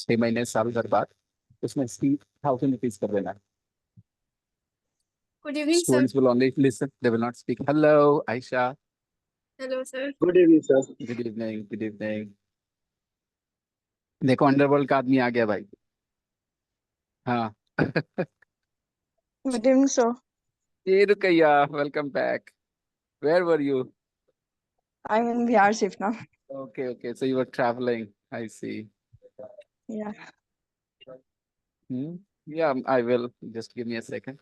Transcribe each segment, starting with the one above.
6 महीने साल भर बाद उसमें 3,000 rupees कर देना. Good evening, sir. Students will only listen, they will not speak. Hello, Aisha. Hello, sir. Good evening, sir. Good evening. Good evening. देखो अंडरवर्ल्ड का आदमी आ गया भाई. हाँ. Good evening, sir. Hey Rukaiya, welcome back. Where were you? I'm in VR shift now. Okay. So you were traveling. I see. Yeah. Yeah, I will. Just give me a second.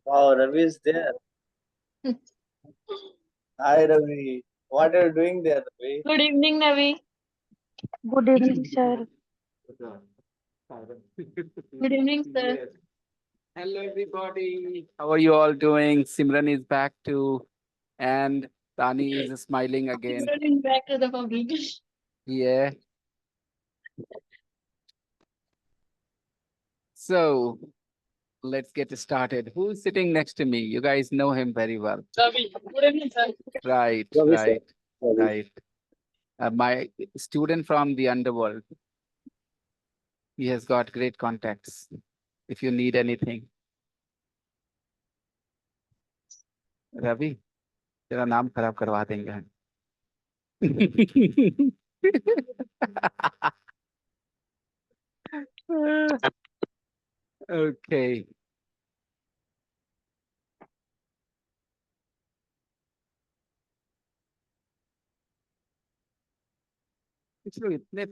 Wow, Ravi is there. Hi, Ravi. What are you doing there, Ravi? Good evening, Navi. Good evening, sir. Good evening, sir. Yes. Hello, everybody. How are you all doing? Simran is back too, and Tani is smiling again. Running back to the public. Yeah. So let's get started. Who's sitting next to me? You guys know him very well. Ravi. Good evening, sir. Right, Ravi, sir. right, Ravi. right. My student from the underworld. He has got great contacts. If you need anything. Ravi तेरा नाम खराब करवा देंगे हम. Okay. कुछ लोग इतने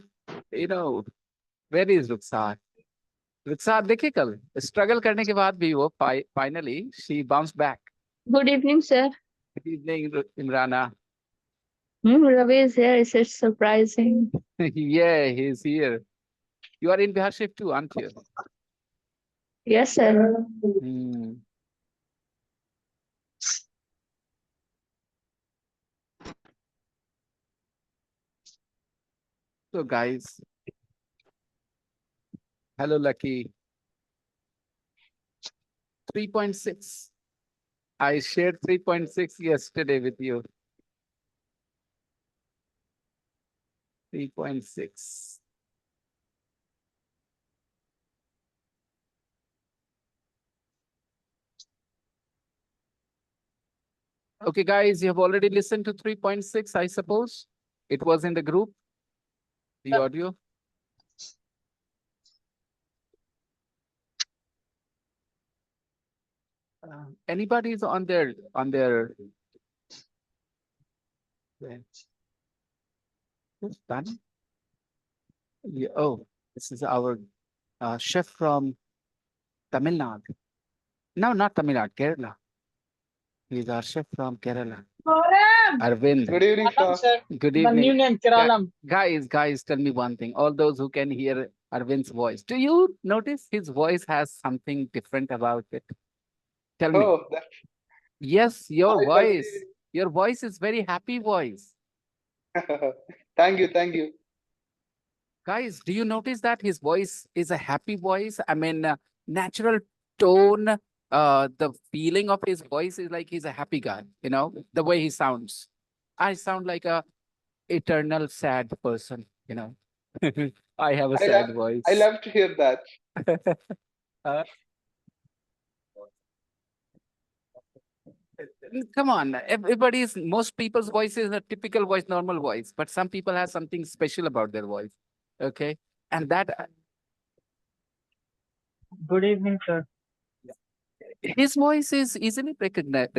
where is रुखसार? रुखसार देखे कल स्ट्रगल करने के बाद भी वो finally she bounced back. Good evening, sir. Good evening, Imrana. Ravi is here. Is it surprising? Yeah, he's here. You are in Bihar shift too, aren't you? Yes, sir. Hmm. So guys, hello Lucky. 3.6. I shared 3.6 yesterday with you. 3.6. Okay, guys, you have already listened to 3.6, I suppose. It was in the group, the audio. Anybody is on their Who's done? Yeah, oh, this is our chef from Tamil Nadu. No, not Tamil Nadu, Kerala. He's our chef from Kerala. Arvind. Good evening, sir. Good The new evening. name, Kiralam. Guys, tell me one thing. All those who can hear Arvind's voice, do you notice his voice has something different about it? Tell me. Oh, that, Yes, your I voice. Your voice is very happy voice. thank you. Guys, do you notice that his voice is a happy voice? I mean, natural tone, the feeling of his voice is like he's a happy guy, the way he sounds. I sound like a eternal sad person, I have a sad voice. I love to hear that. Uh, Come on, most people's voice is a typical voice, normal voice, but some people have something special about their voice. Okay. And that Good evening, sir. his voice is easily recognized.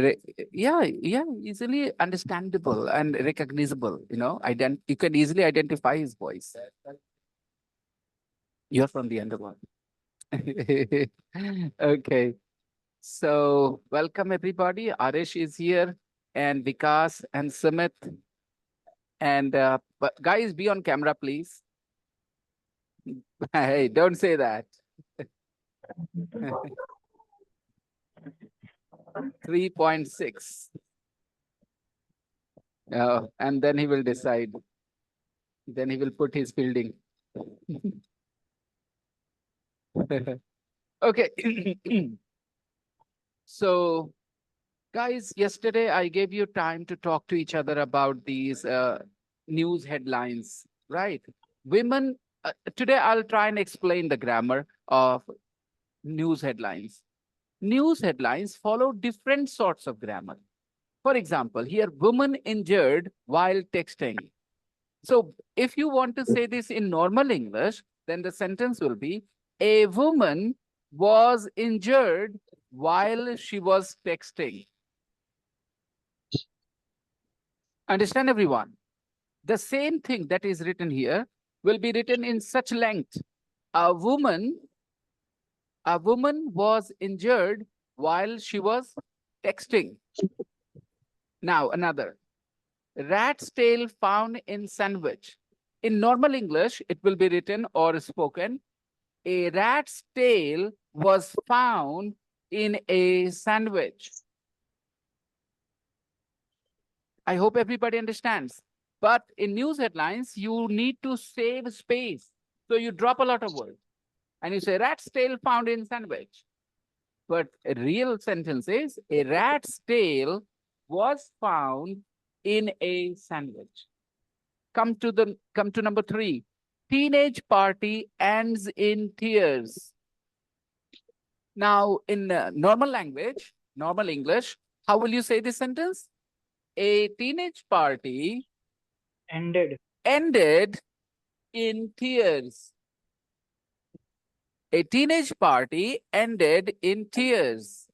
Easily understandable and recognizable. You can easily identify his voice. You're from the underworld. Okay. So welcome everybody. Arish is here, and Vikas and Sumit. And but guys, be on camera, please. Hey, don't say that. 3.6. And then he will decide. Then he will put his building. Okay. So, guys, yesterday I gave you time to talk to each other about these news headlines, right? Women, today I'll try and explain the grammar of news headlines. News headlines follow different sorts of grammar. For example, here, woman injured while texting. So if you want to say this in normal English, then the sentence will be, a woman was injured while she was texting. Understand, everyone? The same thing that is written here will be written in such length. A woman, a woman was injured while she was texting. Now another. Rat's tail found in sandwich. In normal English, it will be written or spoken, a rat's tail was found in a sandwich. I hope everybody understands. But in news headlines, you need to save space. So you drop a lot of words and you say rat's tail found in sandwich. But a real sentence is a rat's tail was found in a sandwich. Come to number 3. Teenage party ends in tears. Now, in normal language, normal English, how will you say this sentence? A teenage party ended in tears. A teenage party ended in tears.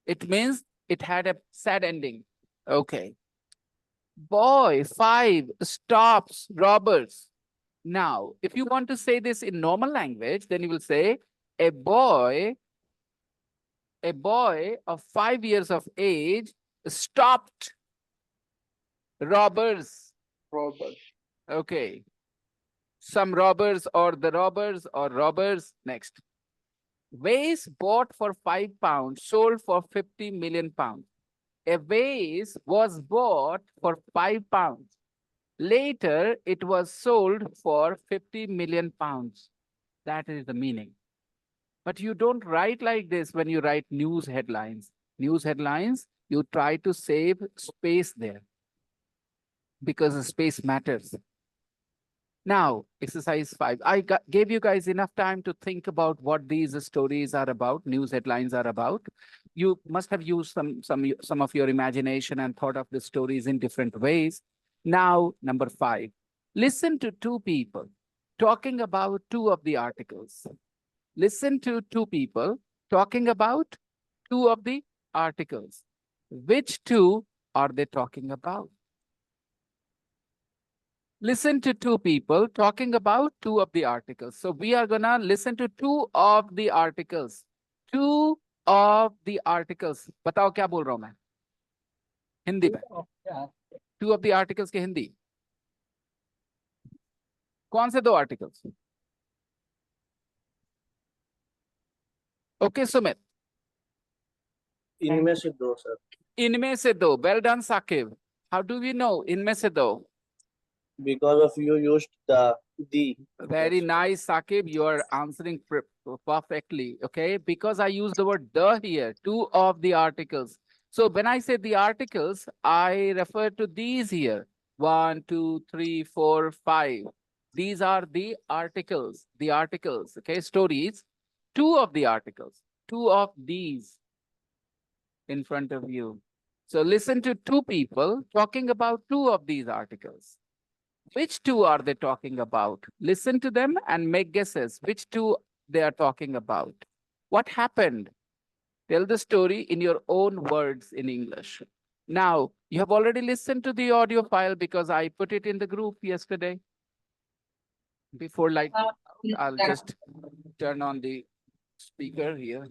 It means it had a sad ending. Okay. Boy 5 stops robbers. Now, if you want to say this in normal language, then you will say a boy of 5 years of age stopped robbers. Robert. Okay. Some robbers or the robbers or robbers. Next. Vase bought for £5, sold for 50 million pounds. A vase was bought for £5. Later, it was sold for 50 million pounds. That is the meaning. But you don't write like this when you write news headlines. News headlines, you try to save space there because the space matters. Now, exercise 5. Gave you guys enough time to think about what these stories are about, news headlines are about. You must have used some of your imagination and thought of the stories in different ways. Now, number 5. Listen to two people talking about two of the articles. Listen to two people talking about two of the articles. Which two are they talking about? Listen to two people talking about two of the articles. So we are gonna listen to two of the articles. Two of the articles. बताओ क्या बोल रहा हूं मैं हिंदी में two of the articles के हिंदी कौन से दो articles? Okay, Sumit. इनमें से दो सर. इनमें से दो. Well done, Sakib. How do we know इनमें से दो? Because of you used the. Very nice, Sakib. You are answering perfectly. Okay, because I use the word the here, two of the articles. So when I say the articles, I refer to these here. 1, 2, 3, 4, 5. These are the articles. The articles. Okay, stories. Two of the articles. Two of these in front of you. So listen to two people talking about two of these articles. Which two are they talking about? Listen to them and make guesses which two they are talking about. What happened? Tell the story in your own words in English. Now, you have already listened to the audio file because I put it in the group yesterday. Before like, I'll just turn on the speaker here.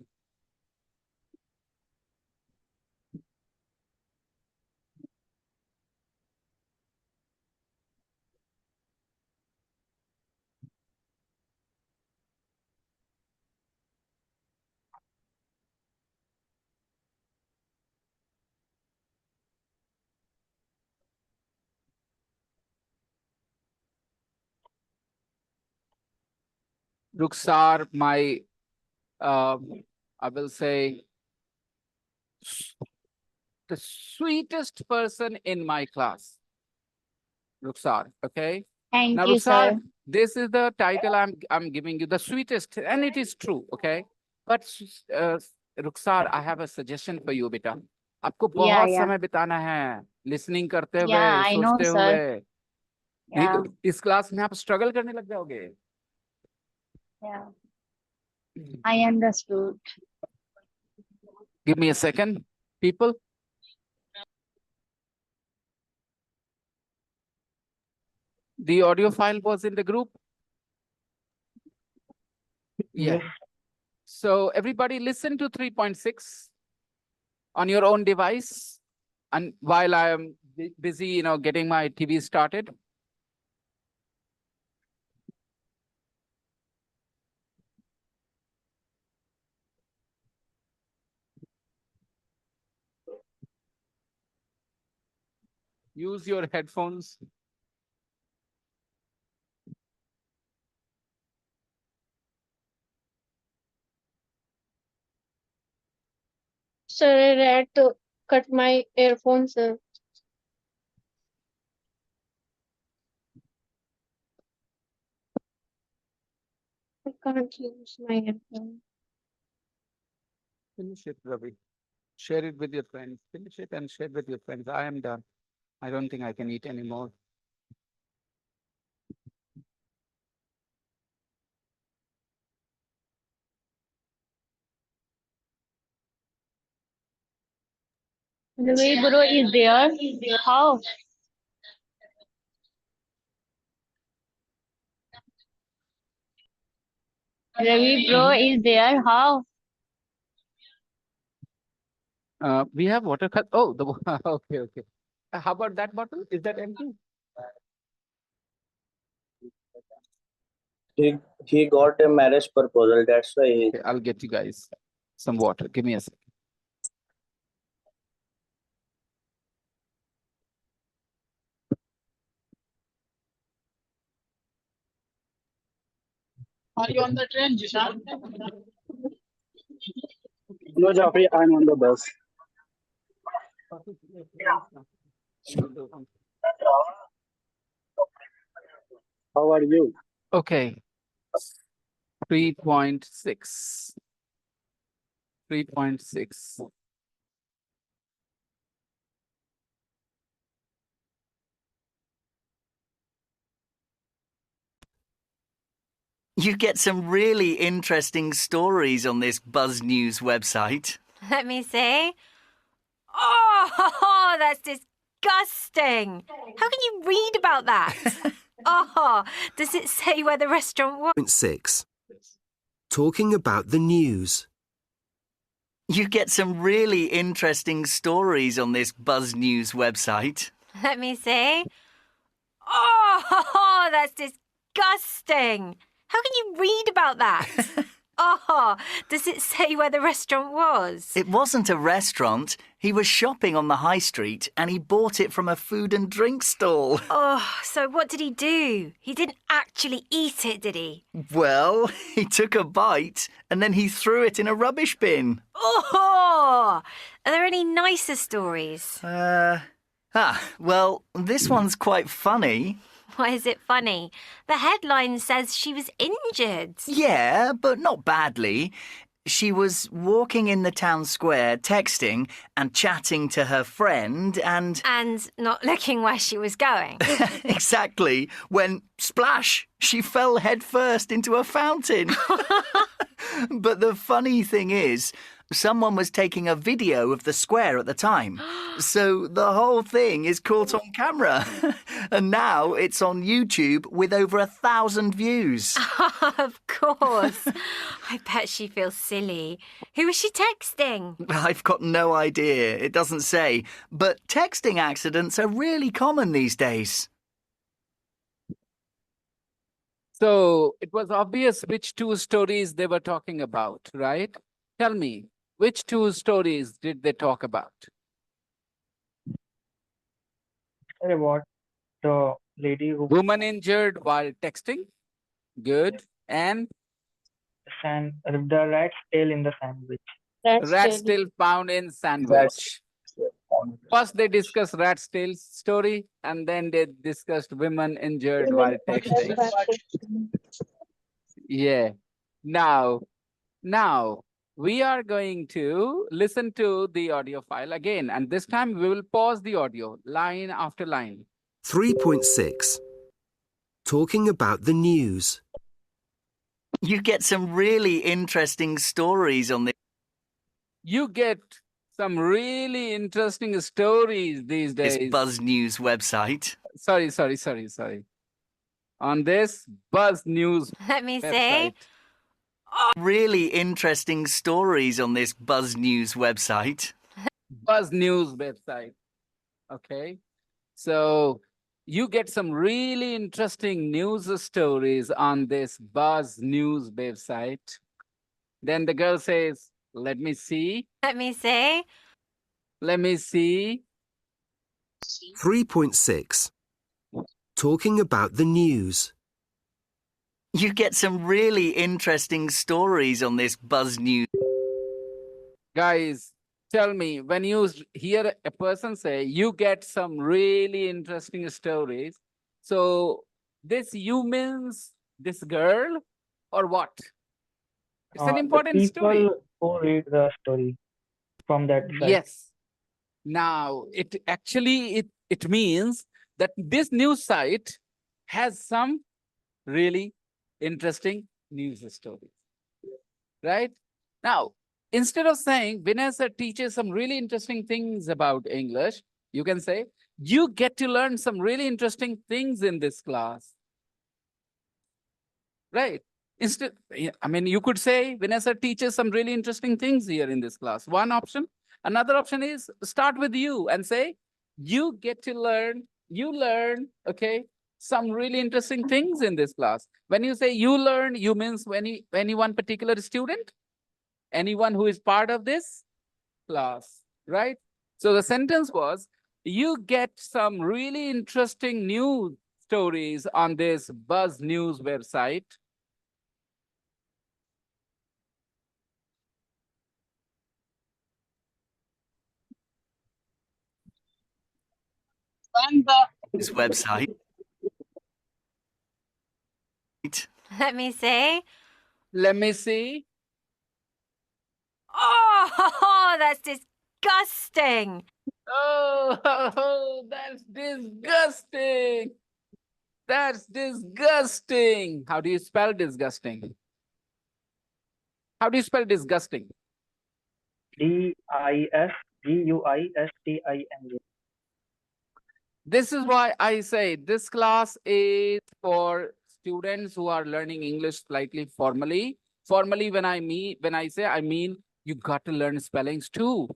Ruksar, my, I will say, the sweetest person in my class. Ruksar, okay? Thank Now, you, sir. Ruksar, this is the title I'm giving you, the sweetest, and it is true, okay? But Ruksar, I have a suggestion for you, beta. आपको Yeah, बहुत yeah. समय बिताना है listening करते Yeah, हुए I know, सोचते sir. हुए नहीं Yeah, तो इस क्लास में आप स्ट्रगल करने लग जाओगे yeah. I understood. Give me a second, people. The audio file was in the group. Yeah. So everybody listen to 3.6 on your own device. And while I am busy, getting my TV started. Use your headphones. Sir, I had to cut my earphones, sir. I can't use my headphones. Finish it, Ravi. Share it with your friends. Finish it and share with your friends. I am done. I don't think I can eat anymore. The way bro is there. How? Ravi bro is there. How? We have water cut. Oh, okay, okay. How about that bottle? Is that empty? He got a marriage proposal. That's why he. Okay, I'll get you guys some water. Give me a second. Are you on the train, Jishan? No, Jafri, I'm on the bus. How are you? Okay. 3.6. 3.6. You get some really interesting stories on this Buzz News website. Let me see. Oh, that's disgusting. How can you read about that? Oh, does it say where the restaurant was? 6. Talking about the news. You get some really interesting stories on this Buzz News website. Let me see. Oh, that's disgusting. How can you read about that? Oh, does it say where the restaurant was? It wasn't a restaurant. He was shopping on the high street and he bought it from a food and drink stall. Oh, so what did he do? He didn't actually eat it, did he? Well, he took a bite and then he threw it in a rubbish bin. Oh, are there any nicer stories? Well, this one's quite funny. Why is it funny? The headline says she was injured. Yeah, but not badly. She was walking in the town square, texting and chatting to her friend and... And not looking where she was going. Exactly. When, splash, she fell headfirst into a fountain. But the funny thing is, someone was taking a video of the square at the time. So the whole thing is caught on camera. And now it's on YouTube with over 1,000 views. Of course. I bet she feels silly. Who was she texting? I've got no idea. It doesn't say. But texting accidents are really common these days. So it was obvious which two stories they were talking about, right? Tell me, which two stories did they talk about? What? The lady who Woman injured while texting. Good. And The rat's tail in the sandwich. That's Rat's still. tail found in sandwich. First, they discussed rat's tail story, and then they discussed women injured while texting. Yeah. Now we are going to listen to the audio file again, and this time we will pause the audio line after line. 3.6. Talking about the news. You get some really interesting stories on this You get some really interesting stories these days. Buzz News website. Sorry. On this Buzz News Let me website. see. Really interesting stories on this Buzz News website. Buzz News website. Okay. So you get some really interesting news stories on this Buzz News website. Then the girl says, let me see. Let me see. Let me see. 3.6. Talking about the news. You get some really interesting stories on this Buzz News. Guys, tell me, when you hear a person say, you get some really interesting stories. So this you means this girl or what? It's an important the story. people who read the story from that site. Yes. Now, it actually, it means that this news site has some really interesting news stories, right? Now, instead of saying Vanessa teaches some really interesting things about English, you can say, you get to learn some really interesting things in this class, right? Instead, I mean, you could say Vanessa teaches some really interesting things here in this class. One option. Another option is start with you and say, you get to learn, okay, some really interesting things in this class. When you say you learn, you means any one particular student, anyone who is part of this class, right? So the sentence was, you get some really interesting news stories on this Buzz News website. And the This website. Let me see. Let me see. Oh, that's disgusting. Oh, that's disgusting. That's disgusting. How do you spell disgusting? How do you spell disgusting? DISGUISTING. This is why I say this class is for students who are learning English slightly formally. Formally, when I say, I mean you got to learn spellings too.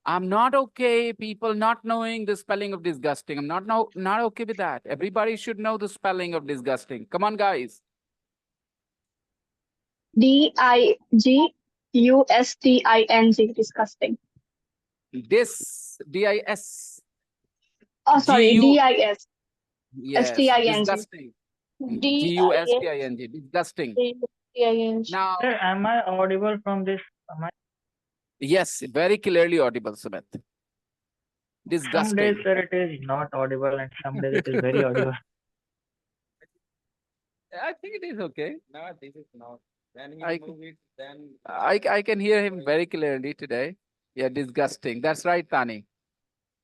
I'm not okay, people not knowing the spelling of disgusting. I'm not okay with that. Everybody should know the spelling of disgusting. Come on, guys. DIGUSTING. Disgusting. D-I-S. Oh, sorry. G-U, DIS. yes, STING. disgusting. DIS. G-U-S-T-I-N-G, disgusting. DIS. Now, Sir, am I audible from this? yes, very clearly audible, Sumit. Some days, Disgusting. sir, it is not audible, and some days it is very audible. I think it is okay. No, this is not. Then I can hear him very clearly today. Yeah, disgusting. That's right, Tani.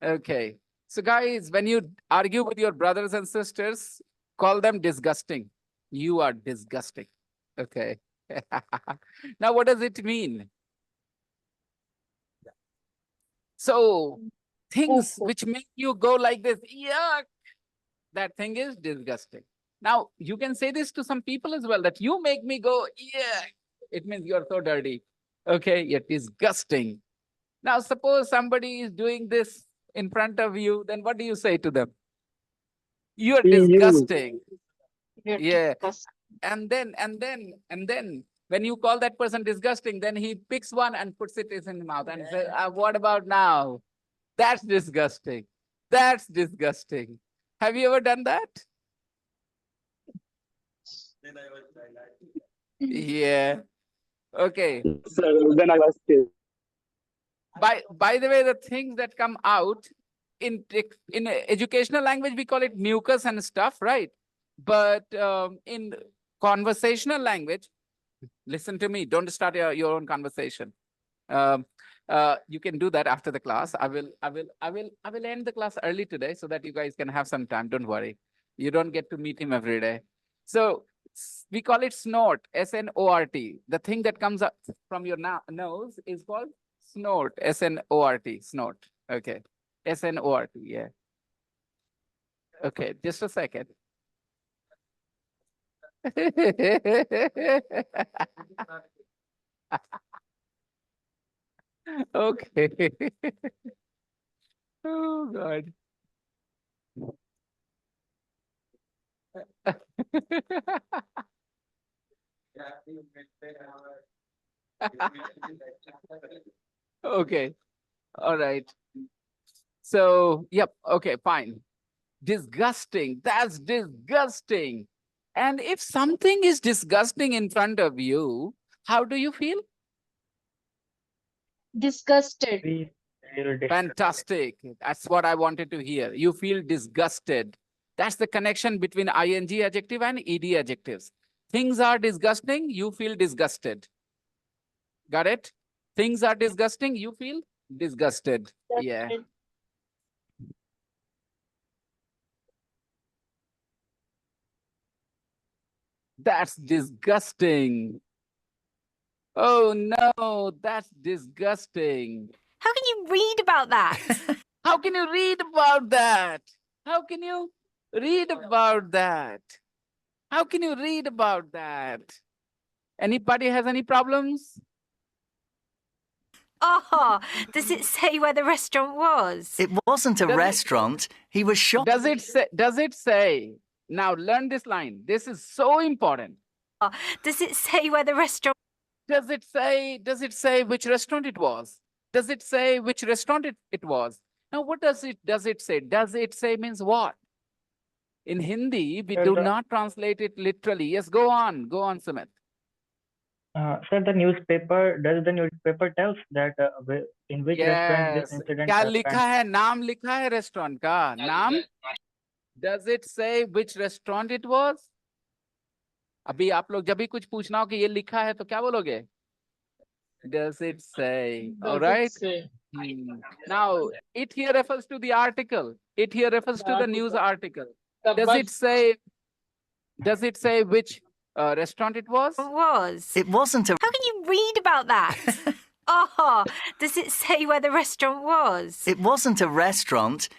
Okay. So guys, when you argue with your brothers and sisters, call them disgusting. You are disgusting. Okay. Now, what does it mean? So things which make you go like this, yuck, that thing is disgusting. Now, you can say this to some people as well, that you make me go, yeah, it means you're so dirty. Okay, you're disgusting. Now, suppose somebody is doing this in front of you, then what do you say to them? You're disgusting. Yeah. And then, when you call that person disgusting, then he picks one and puts it in his mouth and says, what about now? That's disgusting. That's disgusting. Have you ever done that? Yeah. Okay. Sir, when I was kid. By the way, the things that come out in educational language, we call it mucus and stuff, right? But in conversational language, listen to me. Don't start your own conversation. You can do that after the class. I will end the class early today so that you guys can have some time. Don't worry. You don't get to meet him every day. So we call it snort, S-N-O-R-T. The thing that comes up from your nose is called snort, S-N-O-R-T, snort. Okay, S-N-O-R-T, yeah. Okay, just a second. Okay. Oh, God. Okay, all right. So, yep, okay, fine. Disgusting, that's disgusting. And if something is disgusting in front of you, how do you feel? Disgusted. We feel disgusted. Fantastic. That's what I wanted to hear. You feel disgusted. That's the connection between ing adjective and ed adjectives. Things are disgusting, you feel disgusted. Got it? Things are disgusting, you feel disgusted. Yeah. That's disgusting. Oh no, that's disgusting. How can you read about that? How can you read about that? How can you read about that? How can you read about that? Anybody has any problems? Oh, does it say where the restaurant was? It wasn't a Does it- restaurant. He was shot. Does it say? Now learn this line. This is so important. Oh, does it say where the restaurant? Does it say which restaurant it was? Does it say which restaurant it was? Now what does it say? Does it say means what? In Hindi, we Sir, do not translate it literally. Yes, go on, Sumit. Sir, does the newspaper tells that in which restaurant this Yes. incident क्या happened? लिखा है? नाम लिखा है restaurant का? नाम? Does it say which restaurant it was? अभी आप लोग जब भी कुछ पूछना हो कि ये लिखा है तो क्या बोलोगे? Does it say? All right. Now, it here refers to the article. It here refers to the news article. Does it say which restaurant it was? It wasn't a. How can you read about that? Oh, does it say where the restaurant was? It wasn't a restaurant.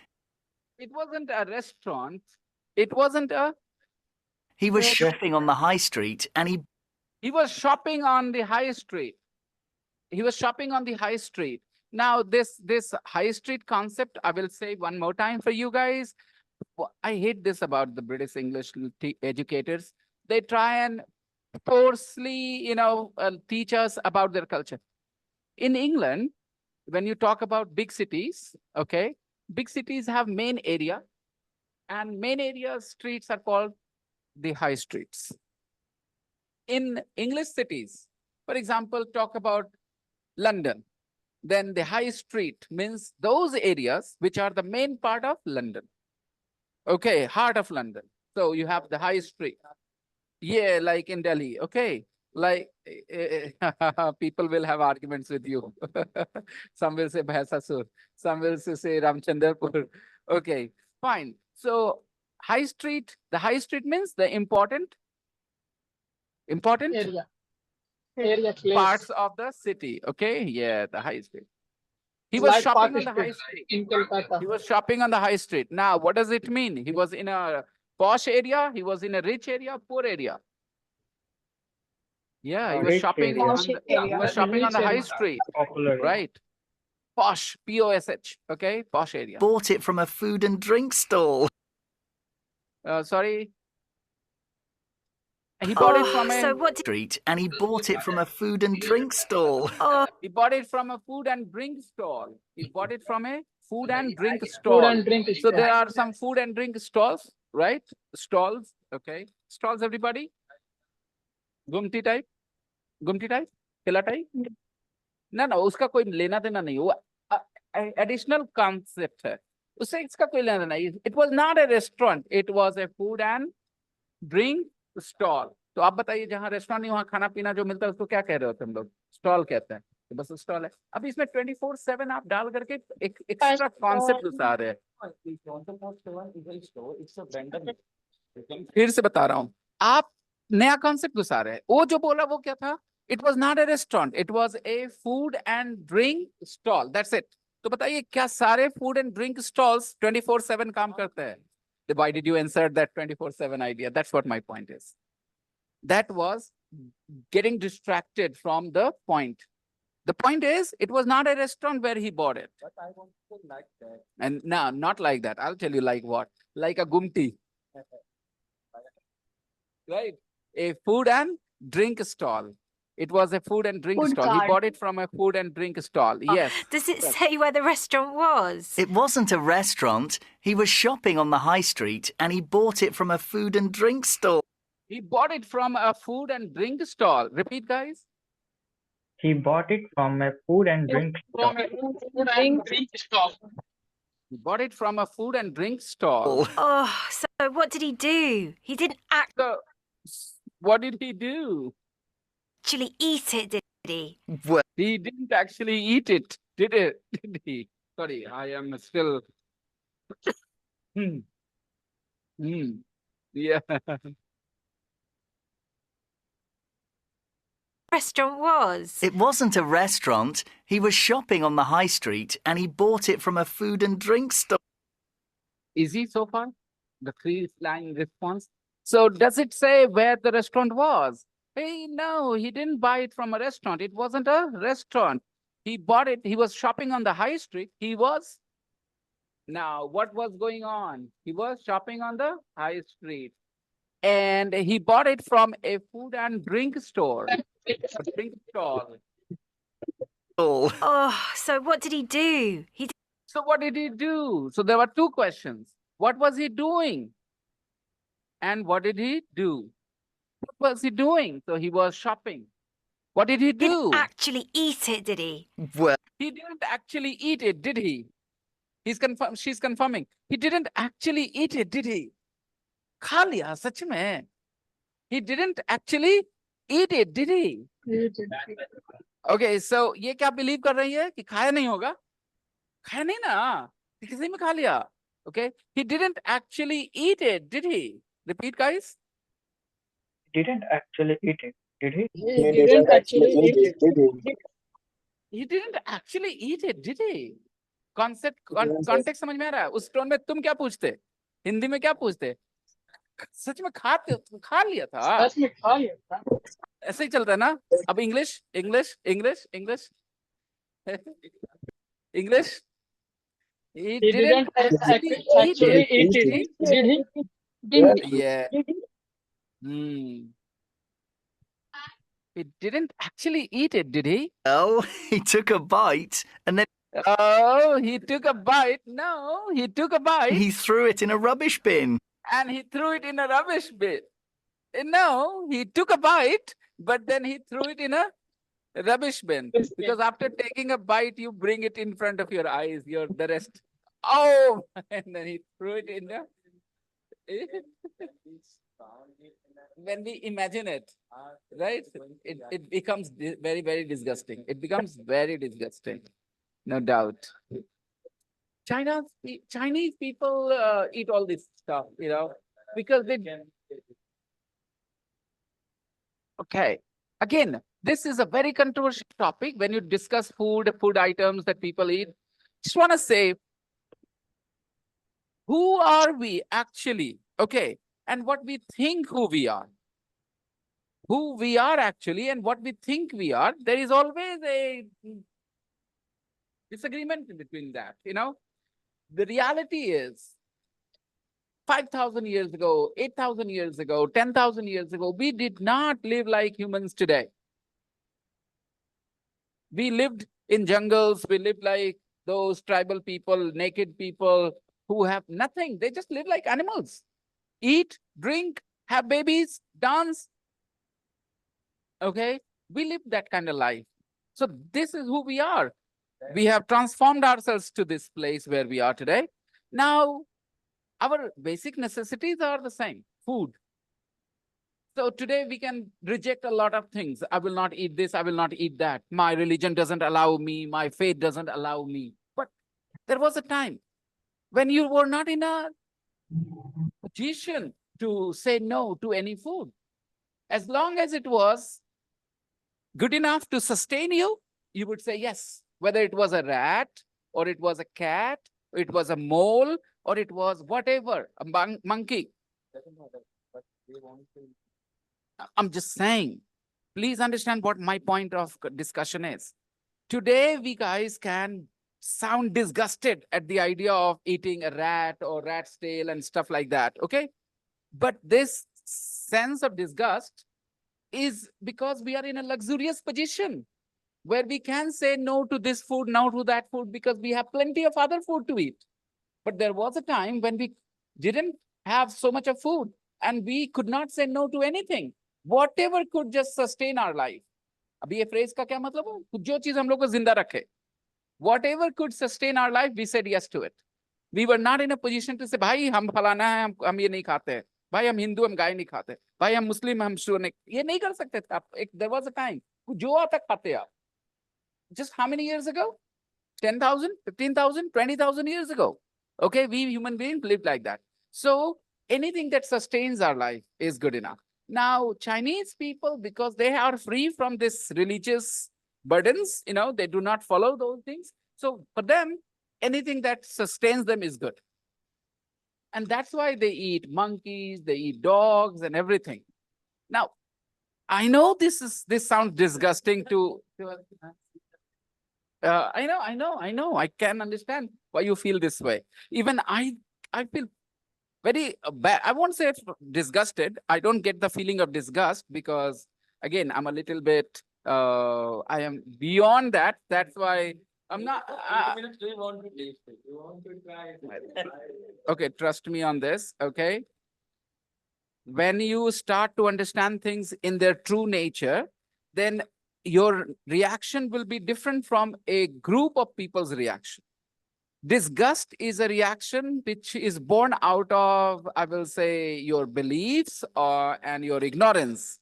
It wasn't a restaurant. It wasn't a. He was shopping on the high street and He was shopping on the high street. He was shopping on the high street. Now, this high street concept, I will say one more time for you guys. I hate this about the British English educators. They try and forcefully, teach us about their culture. In England, when you talk about big cities, okay, big cities have main area, and main area streets are called the high streets. In English cities, for example, talk about London, then the high street means those areas which are the main part of London. Okay, heart of London. So you have the high street. Yeah, like in Delhi, okay. Like people will have arguments with you. Some will say Bhaisasur, some will say Ramchandrapur. Okay, fine. So high street, the high street means the important area place. parts of the city. Okay, yeah, the high street. He was Like shopping on the Pakistan high street. in Kolkata. He was shopping on the high street. Now, what does it mean? He was in a posh area, he was in a rich area, poor area. Yeah, he was Rich shopping area. on he was shopping on the high street, Popular area. right? Posh, P-O-S-H, okay, posh area. bought it from a food and drink stall. Sorry. He bought it from So a what did... Street, and he bought it from a food and drink stall. Oh, he bought it from a food and drink stall. He bought it from a food and drink Food stall. and drink So stall. there are some food and drink stalls, right? Stalls, okay. Stalls, everybody? Gumti type? Gumti type? खिलाटाई ना ना उसका कोई लेना देना नहीं, वो additional concept है, उससे इसका कोई लेना नहीं. It was not a restaurant, it was a food and drink stall. तो आप बताइए, जहाँ रेस्टोरेंट नहीं वहाँ खाना पीना जो मिलता है उसको क्या कह रहे होते हम लोग? स्टॉल कहते हैं. तो बस स्टॉल है. अब इसमें 24/7 आप डाल करके एक एक्स्ट्रा कॉन्सेप्ट घुसा रहे हैं. फिर से बता रहा हूँ, आप नया कॉन्सेप्ट घुसा रहे हैं. वो जो बोला वो क्या था? It was not a restaurant, it was a food and drink stall, that's it. तो बताइए, क्या सारे फूड एंड ड्रिंक स्टॉल्स 24/7 काम करते हैं? Why did you insert that 24/7 idea? That's what my point is. That was getting distracted from the point. The point is, it was not a restaurant where he bought it. But I want to like that. And no, not like that. I'll tell you like what? Like a gumti. Right? A food and drink stall. It was a food and drink Food stall. He cart. bought it from a food and drink stall. Yes. Does it say where the restaurant was? It wasn't a restaurant. He was shopping on the high street and he bought it from a food and drink stall. He bought it from a food and drink stall. Repeat, guys. He bought it from a food and drink stall. From a food and drink stall. He bought it from a food and drink stall. Oh, so what did he do? He didn't So, what did he do? actually eat it, did he? Well, He didn't actually eat it, did it? Did he? Sorry, I am still. Hmm. Hmm. Yeah. Restaurant was. it wasn't a restaurant. He was shopping on the high street and he bought it from a food and drink stall. Easy so far? The three line response. So does it say where the restaurant was? Hey, no, he didn't buy it from a restaurant. It wasn't a restaurant. He bought it. He was shopping on the high street. He was. Now, what was going on? He was shopping on the high street. And he bought it from a food and drink store. A drink stall. Oh, so what did he do? He So what did he do? So there were two questions. What was he doing? And what did he do? What was he doing? So he was shopping. What did he do? didn't actually eat it, did he? Well, He didn't actually eat it, did he? She's confirming. He didn't actually eat it, did he? खा लिया सच में. He didn't actually eat it, did he? Okay, so ये क्या believe कर रही है कि खाया नहीं होगा? खाया नहीं ना, किसी में खा लिया. Okay, he didn't actually eat it, did he? Repeat, guys. Didn't actually eat it, did he? He didn't actually eat it, did he? He didn't actually eat it, did he? Concept, Yes, context समझ में आ रहा है? उस tone में तुम क्या पूछते? हिंदी में क्या पूछते? सच में खा लिया था. सच में खा लिया था. ऐसे ही चलता है ना. अब English English English English English. He didn't actually eat it. Did he? Didn't he? Yeah. He didn't actually eat it, did he? well, he took a bite and then Oh, he took a bite. No, he took a bite he threw it in a rubbish bin. and he threw it in a rubbish bin. No, he took a bite, but then he threw it in a rubbish bin. Because after taking a bite, you bring it in front of your eyes, the rest. Oh, and then he threw it in the. When we imagine it, right, it becomes very, very disgusting. It becomes very disgusting, no doubt. Chinese people eat all this stuff, because they. Okay, again, this is a very controversial topic when you discuss food items that people eat. Just want to say, who are we actually? Okay, and what we think who we are. Who we are actually and what we think we are, there is always a disagreement between that, The reality is 5,000 years ago, 8,000 years ago, 10,000 years ago, we did not live like humans today. We lived in jungles, we lived like those tribal people, naked people who have nothing. They just live like animals. Eat, drink, have babies, dance. Okay, We live that kind of life. So this is who we are. We have transformed ourselves to this place where we are today. Now, our basic necessities are the same: food. So today we can reject a lot of things. I will not eat this, I will not eat that. My religion doesn't allow me, my faith doesn't allow me. But there was a time when you were not in a position to say no to any food. As long as it was good enough to sustain you, you would say yes. Whether it was a rat, or it was a cat, or it was a mole, or it was whatever, a monkey. I'm just saying, please understand what my point of discussion is. Today, we guys can sound disgusted at the idea of eating a rat or rat's tail and stuff like that, okay? But this sense of disgust is because we are in a luxurious position where we can say no to this food, no to that food, because we have plenty of other food to eat. But there was a time when we didn't have so much of food and we could not say no to anything. Whatever could just sustain our life. अभी ये phrase का क्या मतलब है? जो चीज हम लोग को जिंदा रखे. Whatever could sustain our life, we said yes to it. We were not in a position to say, भाई हम फलाना है, हम ये नहीं खाते हैं. भाई हम हिंदू, हम गाय नहीं खाते. भाई हम मुस्लिम, हम शूर नहीं. ये नहीं कर सकते थे आप. There was a time. जो आता खाते आप. Just how many years ago? 10,000, 15,000, 20,000 years ago. Okay, we human beings live like that. So anything that sustains our life is good enough. Now, Chinese people, because they are free from this religious burdens, they do not follow those things. So for them, anything that sustains them is good. And that's why they eat monkeys, they eat dogs and everything. Now, I know this sounds disgusting to I know. I can understand why you feel this way. Even I feel very bad. I won't say disgusted. I don't get the feeling of disgust because, again, I'm a little bit, I am beyond that. That's why I'm not. You want to taste it. You want to try it. Okay, trust me on this. Okay. When you start to understand things in their true nature, then your reaction will be different from a group of people's reaction. Disgust is a reaction which is born out of, I will say, your beliefs and your ignorance.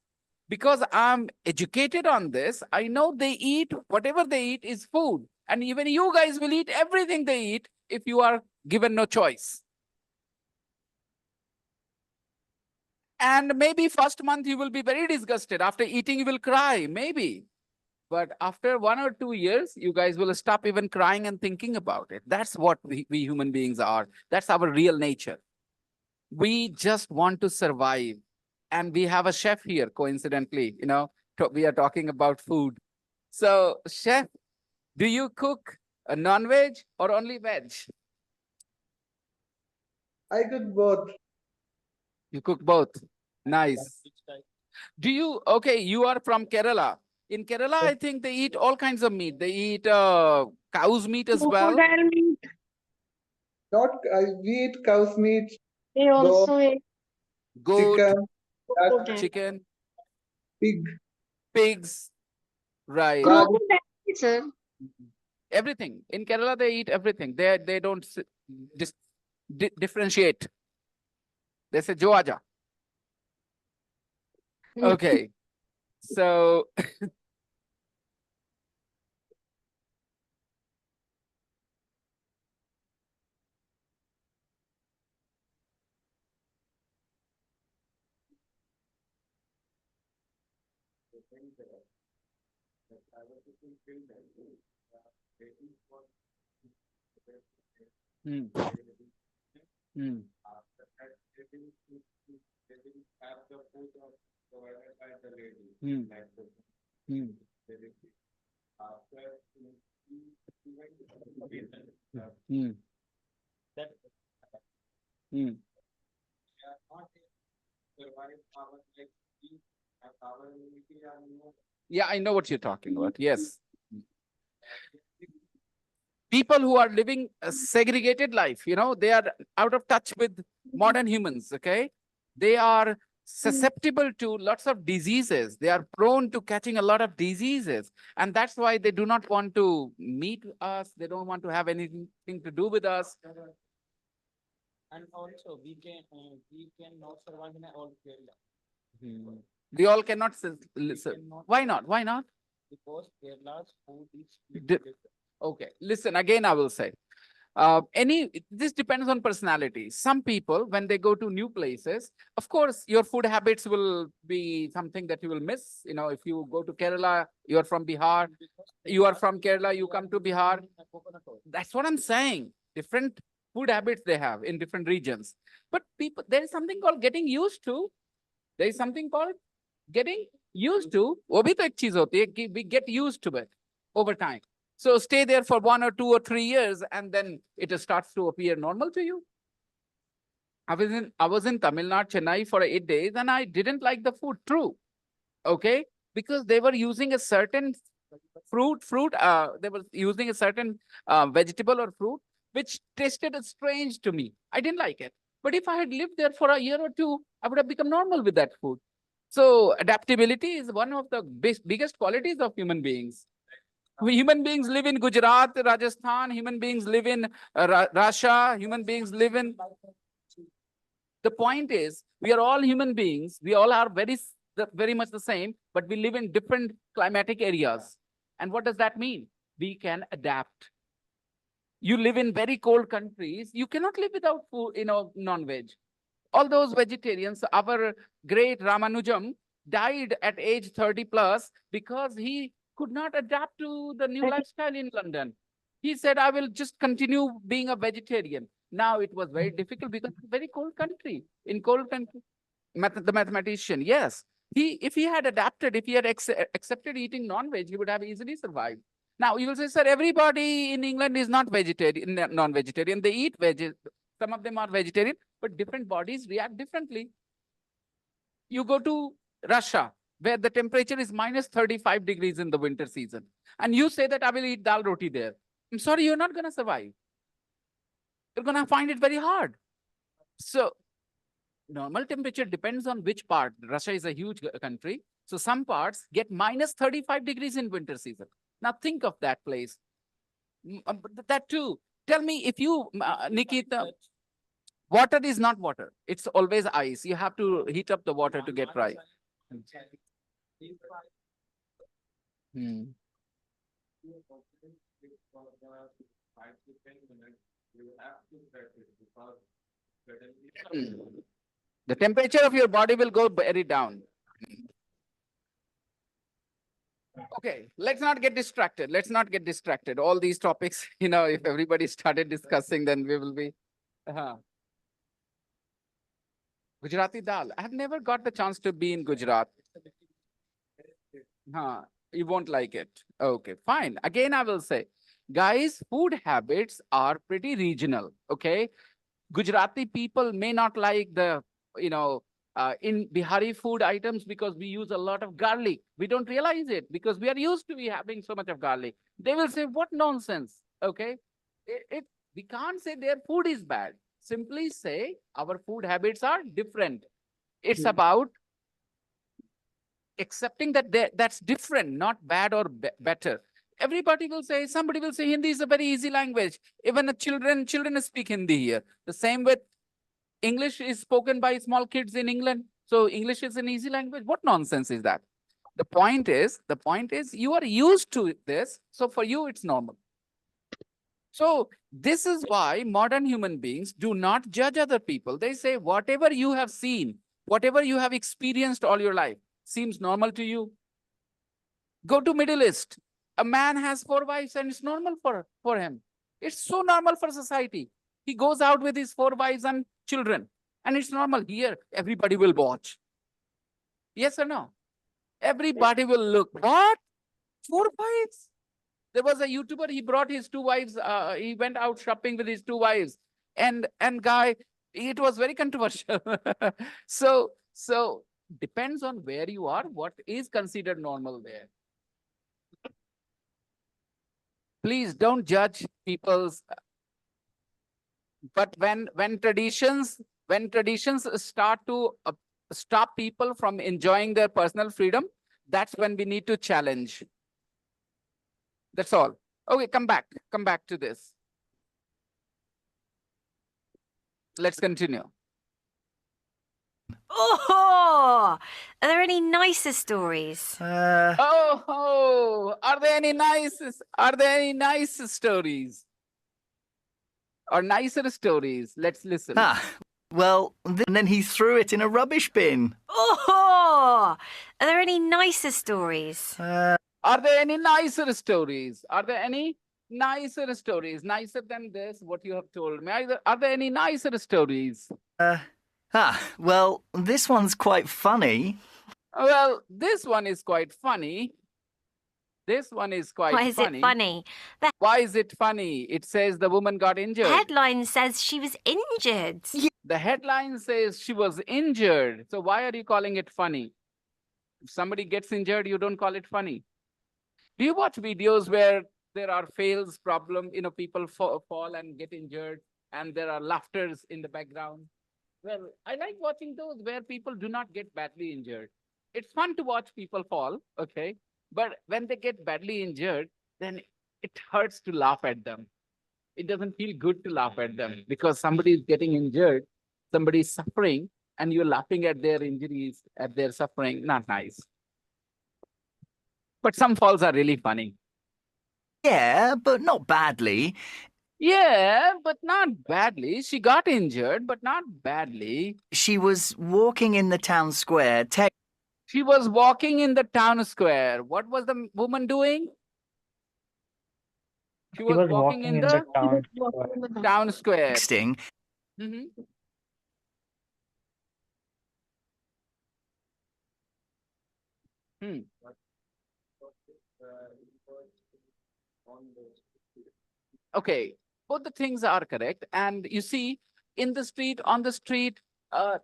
Because I'm educated on this, I know they eat, whatever they eat is food. And even you guys will eat everything they eat if you are given no choice. And maybe first month you will be very disgusted. After eating, you will cry, maybe. But after 1 or 2 years, you guys will stop even crying and thinking about it. That's what we human beings are. That's our real nature. We just want to survive. And we have a chef here, coincidentally, we are talking about food. So, chef, do you cook a non-veg or only veg? I could both. You cook both. Nice. Do you, okay, you are from Kerala. In Kerala, I think they eat all kinds of meat. They eat cow's meat as well. Crocodile meat. We eat cow's meat, They also eat Goat, chicken, duck, crocodile. chicken, pig, pigs, right. rabbit. Crocodile, sir. Everything. In Kerala, they eat everything. They don't differentiate. They say, Jo aja. Okay. So, Hmm. Hmm. Hmm. Hmm. Hmm. Hmm. Yeah, I know what you're talking about. Yes. People who are living a segregated life, they are out of touch with modern humans, okay? They are susceptible to lots of diseases. They are prone to catching a lot of diseases. And that's why they do not want to meet us. They don't want to have anything to do with us. And also, we cannot survive in all Kerala. We all cannot We listen. cannot Why not? Why not? because Kerala's food is Di- limited. Okay, listen, again, I will say, this depends on personality. Some people, when they go to new places, of course, your food habits will be something that you will miss. You know, if you go to Kerala, you are from Bihar, you are from Kerala, you come to Bihar. That's what I'm saying. Different food habits they have in different regions. But people, there is something called getting used to. There is something called getting used to. वो भी तो एक चीज होती है कि we get used to it over time. So stay there for 1 or 2 or 3 years and then it starts to appear normal to you. I was in Tamil Nadu, Chennai for 8 days and I didn't like the food. True. Okay. Because they were using a certain they were using a certain vegetable or fruit, which tasted strange to me. I didn't like it. But if I had lived there for a year or two, I would have become normal with that food. So adaptability is one of the biggest qualities of human beings. Human beings live in Gujarat, Rajasthan. Human beings live in Russia. Human beings live in. The point is, we are all human beings. We all are very much the same, but we live in different climatic areas. And what does that mean? We can adapt. You live in very cold countries. You cannot live without food, non-veg. All those vegetarians, our great Ramanujam died at age 30 plus because he could not adapt to the new lifestyle in London. He said, I will just continue being a vegetarian. Now it was very difficult because it's a very cold country. In cold country, the mathematician, yes. If he had adapted, if he had accepted eating non-veg, he would have easily survived. Now you will say, sir, everybody in England is not vegetarian, non-vegetarian. They eat veg. Some of them are vegetarian, but different bodies react differently. You go to Russia, where the temperature is minus 35 degrees in the winter season, and you say that I will eat dal roti there. I'm sorry, you're not going to survive. You're going to find it very hard. So normal temperature depends on which part. Russia is a huge country. So some parts get minus 35 degrees in winter season. Now think of that place. That too. Tell me if you, Nikita, water is not water. It's always ice. You have to heat up the water to get right. Hmm. The temperature of your body will go very down. Okay, let's not get distracted. Let's not get distracted. All these topics, if everybody started discussing, then we will be. Gujarati dal. I have never got the chance to be in Gujarat. You won't like it. Okay, fine. Again, I will say, guys, food habits are pretty regional. Okay, Gujarati people may not like the, in Bihari food items because we use a lot of garlic. We don't realize it because we are used to be having so much of garlic. They will say, what nonsense? Okay, we can't say their food is bad. Simply say our food habits are different. It's about accepting that that's different, not bad or better. Everybody will say, somebody will say Hindi is a very easy language. Even children speak Hindi here. The same with English is spoken by small kids in England. So English is an easy language. What nonsense is that? The point is you are used to this. So for you, it's normal. So this is why modern human beings do not judge other people. They say, whatever you have seen, whatever you have experienced all your life seems normal to you. Go to Middle East. A man has 4 wives and it's normal for him. It's so normal for society. He goes out with his 4 wives and children. And it's normal. Here, everybody will watch. Yes or no? Everybody will look. What? 4 wives? There was a YouTuber, he brought his 2 wives. He went out shopping with his 2 wives. And guy, it was very controversial. So depends on where you are, what is considered normal there. Please don't judge people's. But when traditions start to stop people from enjoying their personal freedom, that's when we need to challenge. That's all. Okay, come back to this. Let's continue. Oh, are there any nicer stories? Oh, are there any nice stories? Or nicer stories? Let's listen. Well, and then he threw it in a rubbish bin. Oh, are there any nicer stories? Are there any nicer stories? Are there any nicer stories? Nicer than this, what you have told me. Are there any nicer stories? Well, this one's quite funny. Well, this one is quite funny. This one is quite Why is funny. it funny? The Why is it funny? It says the woman got injured. headline says she was injured. The headline says she was injured. So why are you calling it funny? If somebody gets injured, you don't call it funny. Do you watch videos where there are fails, problem, people fall and get injured and there are laughters in the background? Well, I like watching those where people do not get badly injured. It's fun to watch people fall, okay? But when they get badly injured, then it hurts to laugh at them. It doesn't feel good to laugh at them because somebody is getting injured, somebody is suffering, and you're laughing at their injuries, at their suffering. Not nice. But some falls are really funny. Yeah, but not badly. Yeah, but not badly. She got injured, but not badly. She was walking in the town square, She was walking in the town square. What was the woman doing? She was walking in the town square. texting. Mhm. Hmm. Okay, both the things are correct. And you see, in the street, on the street,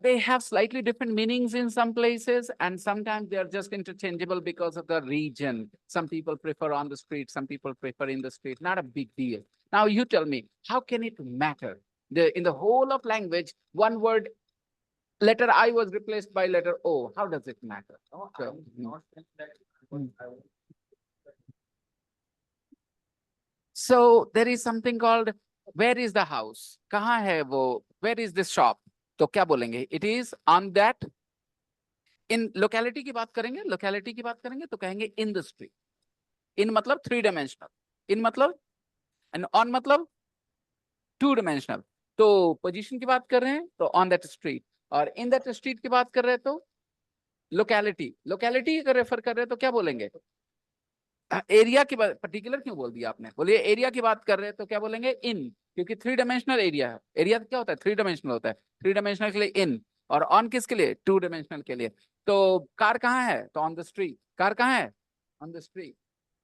they have slightly different meanings in some places, and sometimes they are just interchangeable because of the region. Some people prefer on the street, some people prefer in the street. Not a big deal. Now you tell me, how can it matter? In the whole of language, one word, letter I was replaced by letter O. How does it matter? So there is something called, where is the house? कहाँ है वो? Where is this shop? तो क्या बोलेंगे? It is on that. In locality की बात करेंगे तो कहेंगे in the street. In मतलब 3-dimensional. In मतलब, and on मतलब 2-dimensional. तो position की बात कर रहे हैं तो on that street. और in that street की बात कर रहे हैं तो locality. Locality अगर रेफर कर रहे हैं तो क्या बोलेंगे? एरिया की बात, पर्टिकुलर क्यों बोल दिया आपने? बोलिए एरिया की बात कर रहे हैं तो क्या बोलेंगे? इन, क्योंकि 3-dimensional एरिया है. एरिया क्या होता है? 3-dimensional होता है. 3-dimensional के लिए इन, और ऑन किसके लिए? 2-dimensional के लिए. तो कार कहाँ है? तो ऑन द स्ट्रीट. कार कहाँ है? On the street.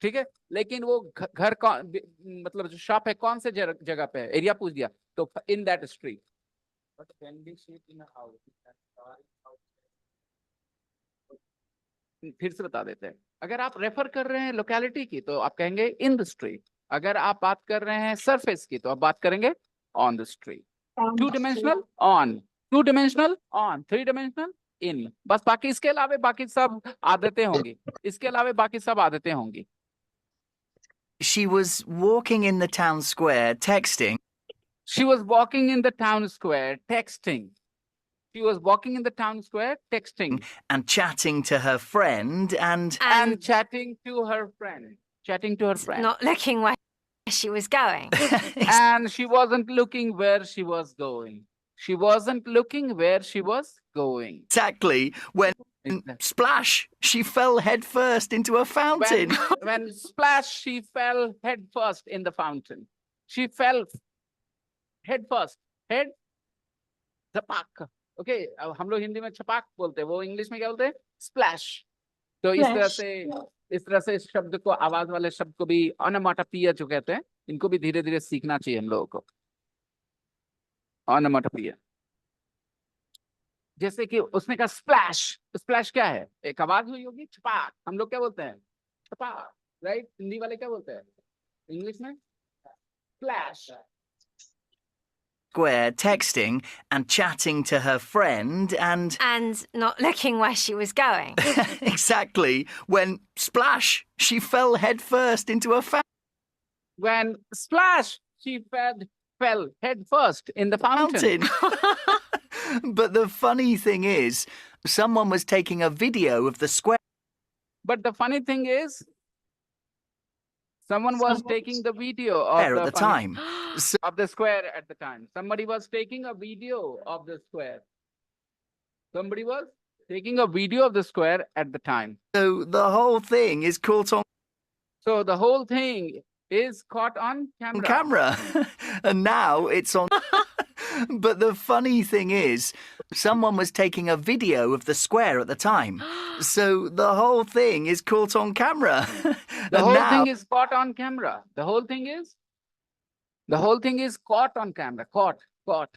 ठीक है, लेकिन वो घर कौन, मतलब जो शॉप है कौन से जगह पे है? एरिया पूछ दिया तो इन दैट स्ट्रीट. फिर से बता देते हैं. अगर आप रेफर कर रहे हैं लोकेलिटी की तो आप कहेंगे इन द स्ट्रीट. अगर आप बात कर रहे हैं सरफेस की तो आप बात करेंगे on the street. 2-dimensional on, 2-dimensional on, 3-dimensional इन. बस बाकी इसके अलावा बाकी सब आदतें होंगी. इसके अलावा बाकी सब आदतें होंगी. She was walking in the town square texting. She was walking in the town square texting. She was walking in the town square texting. And chatting to her friend and chatting to her friend. Chatting to her friend. Not looking where she was going. And she wasn't looking where she was going. She wasn't looking where she was going. Exactly. When splash, she fell head first into a fountain. When splash, she fell head first in the fountain. She fell head first. Head, zapak. Okay, अब हम लोग हिंदी में छपाक बोलते हैं, वो English में क्या बोलते हैं? स्प्लैश. तो इस तरह से शब्द को, आवाज वाले शब्द को भी ऑनोमाटोपोइया जो कहते हैं, इनको भी धीरे धीरे सीखना चाहिए हम लोगों को. ऑनोमाटोपोइया. जैसे कि उसने कहा स्प्लैश. स्प्लैश क्या है? एक आवाज हुई होगी. छपाक हम लोग क्या बोलते हैं? छपाक, राइट? हिंदी वाले क्या बोलते हैं इंग्लिश में? Splash. square texting and chatting to her friend and not looking where she was going. exactly when splash, she fell headfirst into a When splash, she fell head first in the fountain. But the funny thing is, someone was taking a video of the square But the funny thing is, someone was taking the video of at the time. of the square at the time. Somebody was taking a video of the square. Somebody was taking a video of the square at the time. So the whole thing is caught on So the whole thing is caught on camera. camera. And now it's on. But the funny thing is, someone was taking a video of the square at the time. So the whole thing is caught on camera. The whole thing is caught on camera. The whole thing is caught on camera. Caught.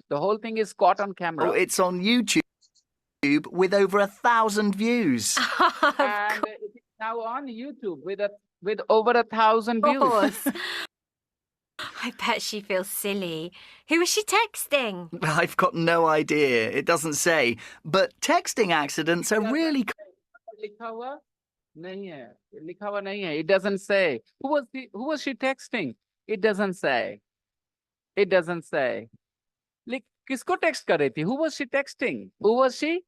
The whole thing is caught on camera. Oh, it's on YouTube with over 1,000 views. And it is now on YouTube with over 1,000 views. I bet she feels silly. Who was she texting? I've got no idea. It doesn't say. But texting accidents are really लिखा हुआ नहीं है. लिखा हुआ नहीं है. It doesn't say. Who was she texting? It doesn't say. It doesn't say. किसको text कर रही थी? Who was she texting? Who was she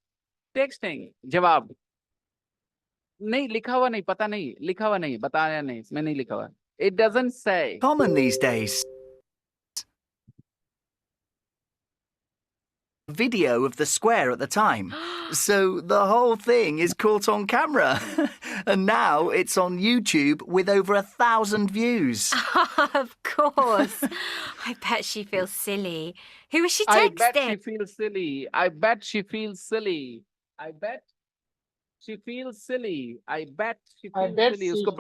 texting? जवाब नहीं लिखा हुआ नहीं, पता नहीं, लिखा हुआ नहीं, बताया नहीं, इसमें नहीं लिखा हुआ. It doesn't say. common these days. Video of the square at the time. So the whole thing is caught on camera. And now it's on YouTube with over 1,000 views. Of course. I bet she feels silly. Who was she I texting? bet she feels silly. I bet she feels silly. I bet she feels silly. I bet she feels silly. उसको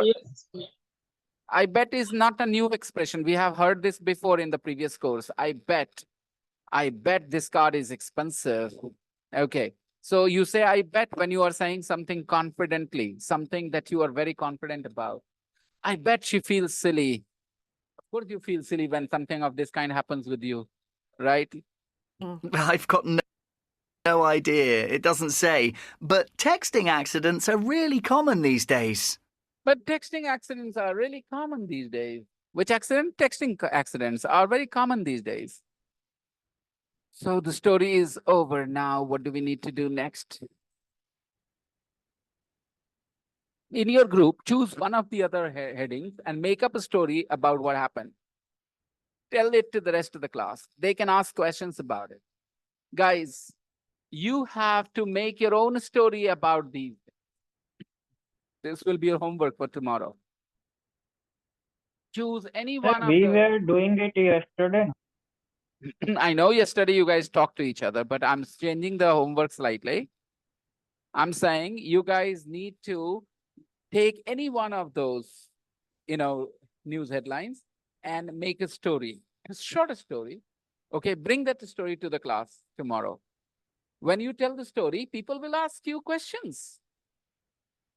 I bet is not a new expression. We have heard this before in the previous course. I bet this card is expensive. Okay. So you say I bet when you are saying something confidently, something that you are very confident about. I bet she feels silly. Of course you feel silly when something of this kind happens with you, right? I've got no idea. It doesn't say. But texting accidents are really common these days. But texting accidents are really common these days. Which accident? Texting accidents are very common these days. So the story is over now. What do we need to do next? In your group, choose one of the other headings and make up a story about what happened. Tell it to the rest of the class. They can ask questions about it. Guys, you have to make your own story about these. This will be your homework for tomorrow. Choose any one of We the... were doing it yesterday. I know yesterday you guys talked to each other, but I'm changing the homework slightly. I'm saying you guys need to take any one of those, news headlines and make a story, a short story. Okay, bring that story to the class tomorrow. When you tell the story, people will ask you questions.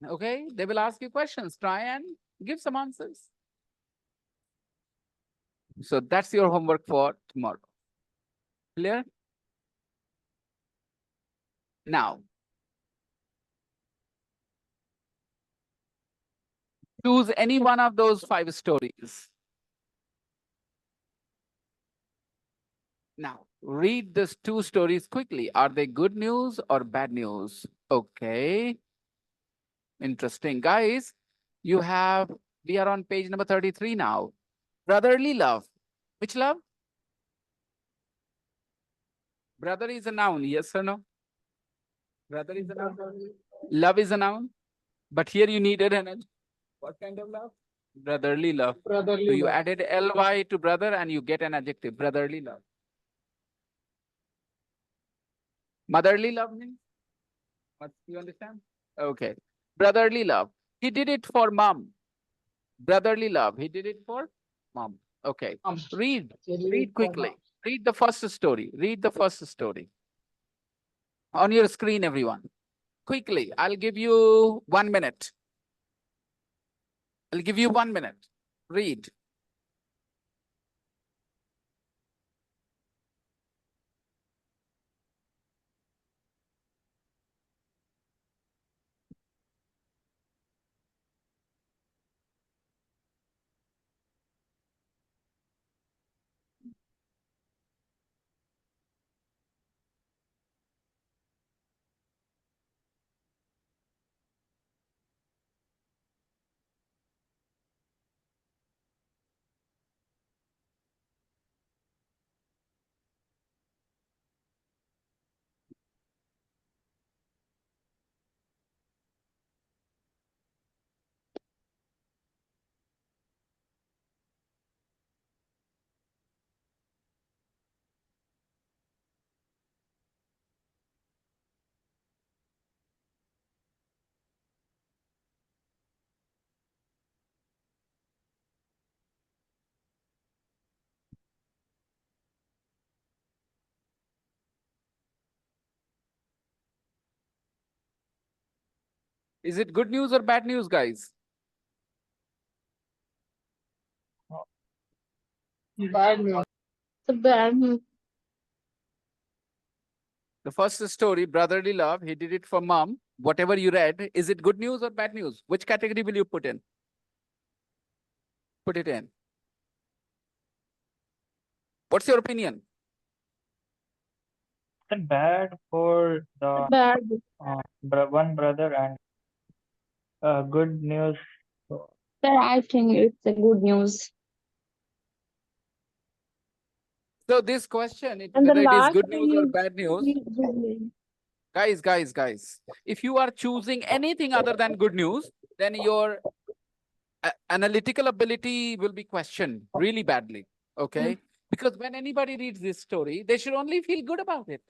Okay, they will ask you questions. Try and give some answers. So that's your homework for tomorrow. Clear? Now, choose any one of those 5 stories. Now, read these 2 stories quickly. Are they good news or bad news? Okay. Interesting. Guys, we are on page number 33 now. Brotherly love. Which love? Brother is a noun, yes or no? Brother is a noun. Love is a noun. But here you needed an adjective. What kind of love? Brotherly love. So you added ly to brother and you get an adjective. Brotherly love. Motherly love means? What you understand? Okay. Brotherly love. He did it for mom. Brotherly love. He did it for mom. Okay. Read quickly. Read the first story. Read the first story. On your screen, everyone. Quickly. I'll give you 1 minute. I'll give you 1 minute. Read. Is it good news or bad news, guys? Bad news. The bad news. The first story, brotherly love, he did it for mom. Whatever you read, is it good news or bad news? Which category will you put in? Put it in. What's your opinion? It's bad for the Bad. one brother and good news. So, Sir, I think it's a good news. So this question, And the whether it is last good news or thing bad news, is good news. guys, if you are choosing anything other than good news, then your analytical ability will be questioned really badly. Okay? Because when anybody reads this story, they should only feel good about it.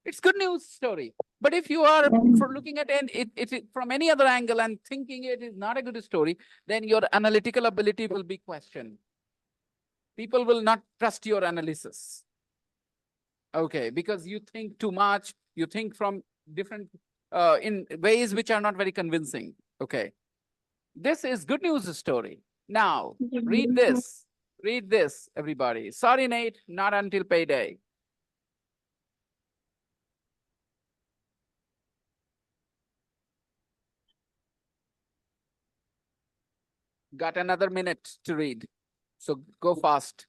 It's good news story. But if you are for looking at it from any other angle and thinking it is not a good story, then your analytical ability will be questioned. People will not trust your analysis. Okay, because you think too much, you think from different in ways which are not very convincing. Okay. This is good news story. Now, read this. Read this, everybody. Sorry, Nate, not until payday. Got another minute to read. So go fast.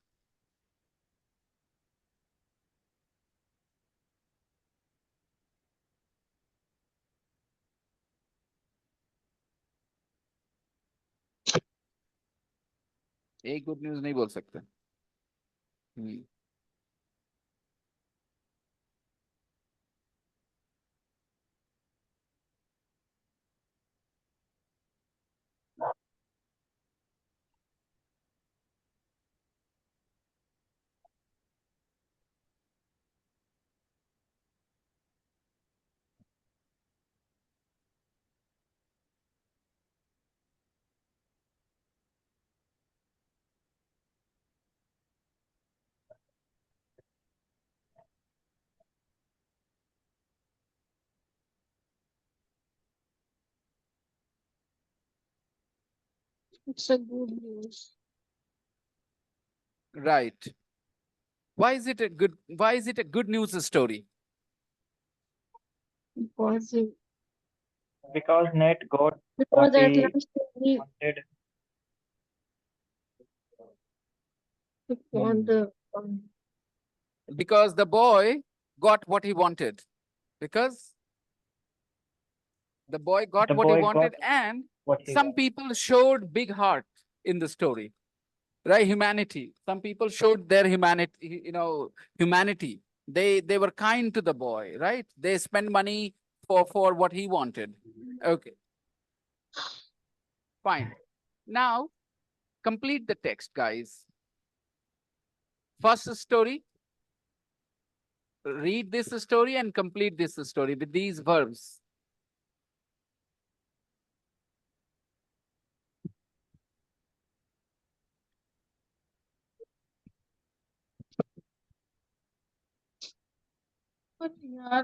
एक good news नहीं बोल सकते. It's a good news. Right. Why is it a good news story? Positive. because Nate got Because what at he last we wanted. found the Because the boy got what he wanted. Because the boy got The what he boy got wanted, and what he some wanted. people showed big heart in the story. Right? Humanity. Some people showed their humanity, humanity. They were kind to the boy, right? They spent money for what he wanted. Okay, fine. Now complete the text, guys. First story, read this story and complete this story with these verbs. यार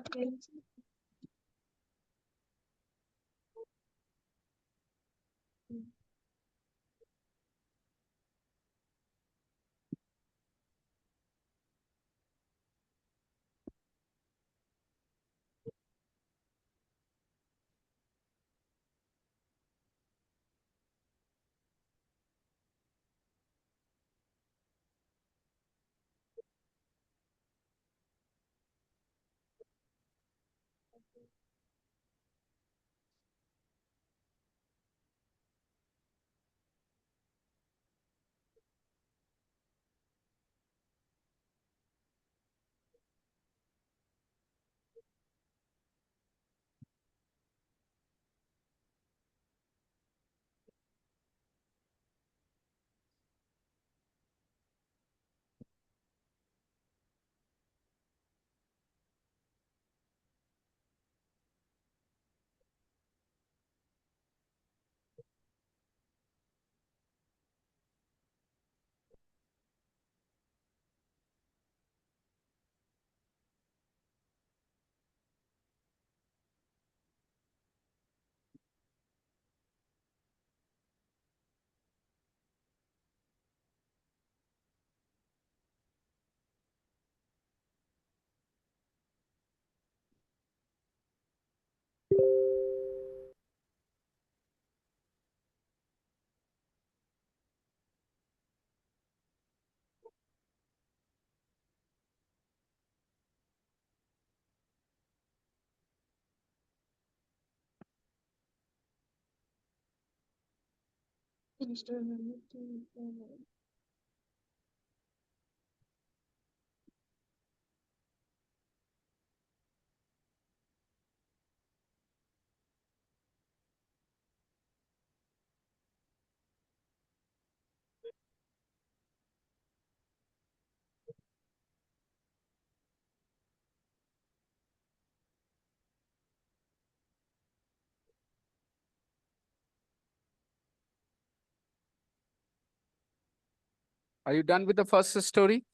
Are you done with the first story?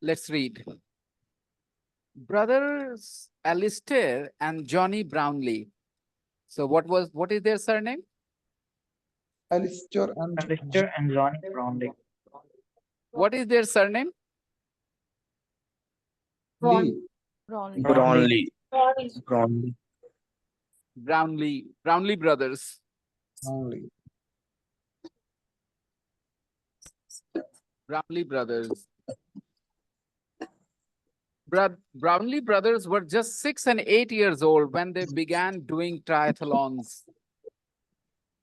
Let's read. Brothers Alistair and Johnny Brownlee. So what is their surname? Alistair and Alistair and Johnny Brownlee. What is their surname? Lee. Brownlee. Brownlee. Brownlee. Brownlee brothers. Only. Brownlee brothers. Brownlee brothers were just 6 and 8 years old when they began doing triathlons.